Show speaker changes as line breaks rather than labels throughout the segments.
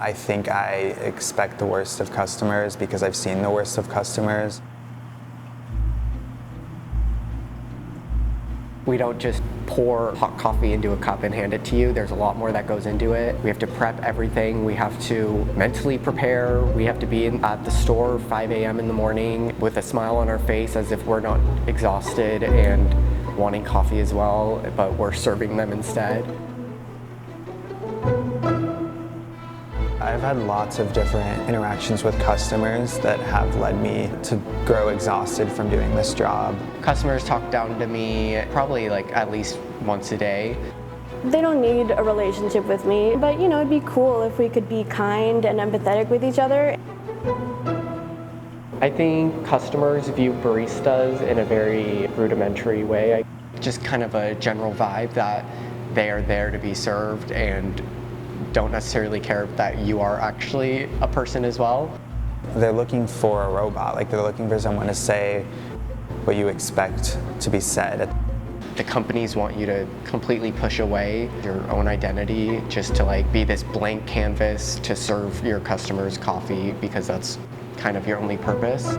I think I expect the worst of customers because I've seen the worst of customers.
We don't just pour hot coffee into a cup and hand it to you. There's a lot more that goes into it. We have to prep everything. We have to mentally prepare. We have to be at the store 5 a.m. in the morning with a smile on our face as if we're not exhausted and wanting coffee as well, but we're serving them instead.
I've had lots of different interactions with customers that have led me to grow exhausted from doing this job.
Customers talk down to me probably like at least once a day.
They don't need a relationship with me, but it'd be cool if we could be kind and empathetic with each other.
I think customers view baristas in a very rudimentary way. Just kind of a general vibe that they are there to be served and don't necessarily care that you are actually a person as well.
They're looking for a robot, like they're looking for someone to say what you expect to be said.
The companies want you to completely push away your own identity just to be this blank canvas to serve your customers coffee because that's kind of your only purpose.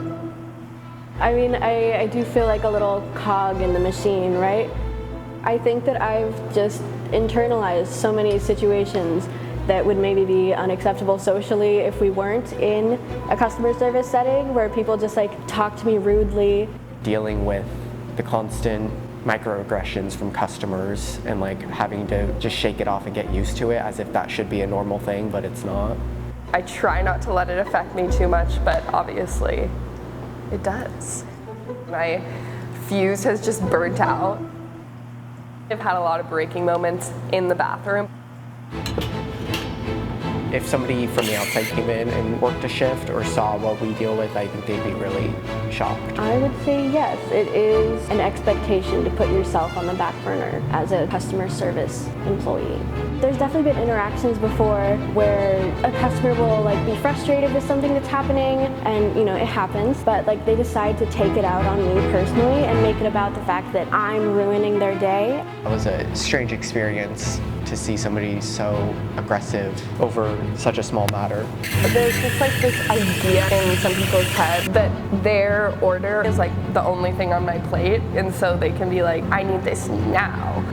I mean, I do feel like a little cog in the machine, right? I think that I've just internalized so many situations that would maybe be unacceptable socially if we weren't in a customer service setting where people just talk to me rudely.
Dealing with the constant microaggressions from customers and having to just shake it off and get used to it as if that should be a normal thing, but it's not.
I try not to let it affect me too much, but obviously it does. My fuse has just burnt out. I've had a lot of breaking moments in the bathroom.
If somebody from the outside came in and worked a shift or saw what we deal with, I think they'd be really shocked.
I would say yes, it is an expectation to put yourself on the back burner as a customer service employee. There's definitely been interactions before where a customer will be frustrated with something that's happening and it happens, but they decide to take it out on me personally and make it about the fact that I'm ruining their day.
It was a strange experience to see somebody so aggressive over such a small matter.
There's just this idea in some people's head that their order is the only thing on my plate, and so they can be like, I need this now.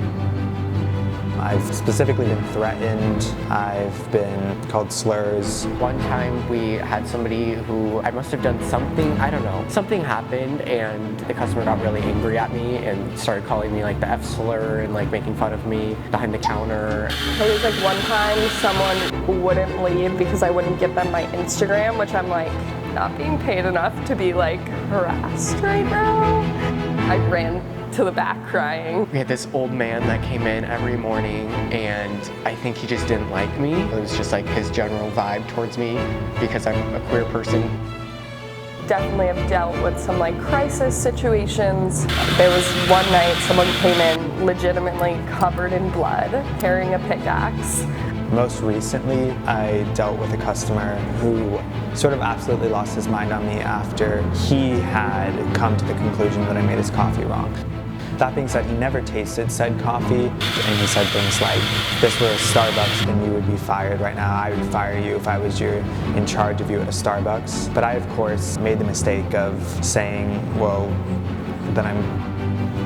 I've specifically been threatened. I've been called slurs.
One time we had somebody who I must have done something, I don't know. Something happened and the customer got really angry at me and started calling me the F slur and making fun of me behind the counter.
There was one time someone wouldn't leave because I wouldn't give them my Instagram, which I'm not being paid enough to be harassed right now. I ran to the back crying.
We had this old man that came in every morning and I think he just didn't like me. It was just his general vibe towards me because I'm a queer person.
Definitely have dealt with some crisis situations. There was one night someone came in legitimately covered in blood, carrying a pickaxe.
Most recently, I dealt with a customer who sort of absolutely lost his mind on me after he had come to the conclusion that I made his coffee wrong. That being said, he never tasted said coffee, and he said things like, if this were a Starbucks, then you would be fired right now. I would fire you if I was in charge of you at a Starbucks. But I, of course, made the mistake of saying, well, then I'm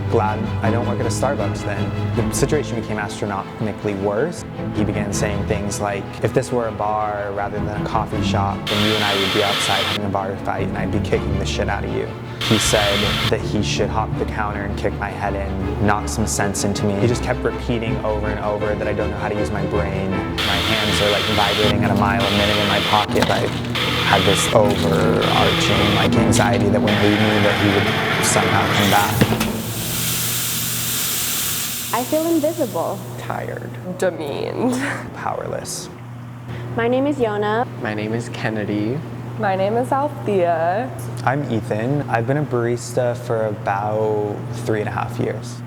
glad I don't work at a Starbucks then. The situation became astronomically worse. He began saying things like, if this were a bar rather than a coffee shop, then you and I would be outside having a bar fight and I'd be kicking the shit out of you. He said that he should hop the counter and kick my head in, knock some sense into me. He just kept repeating over and over that I don't know how to use my brain. My hands are vibrating at a mile a minute in my pocket. I had this overarching anxiety that when he knew that he would somehow come back.
I feel invisible.
Tired.
Demeaned.
Powerless.
My name is Yona.
My name is Kennedy.
My name is Althea.
I'm Ethan. I've been a barista for about 3.5 years.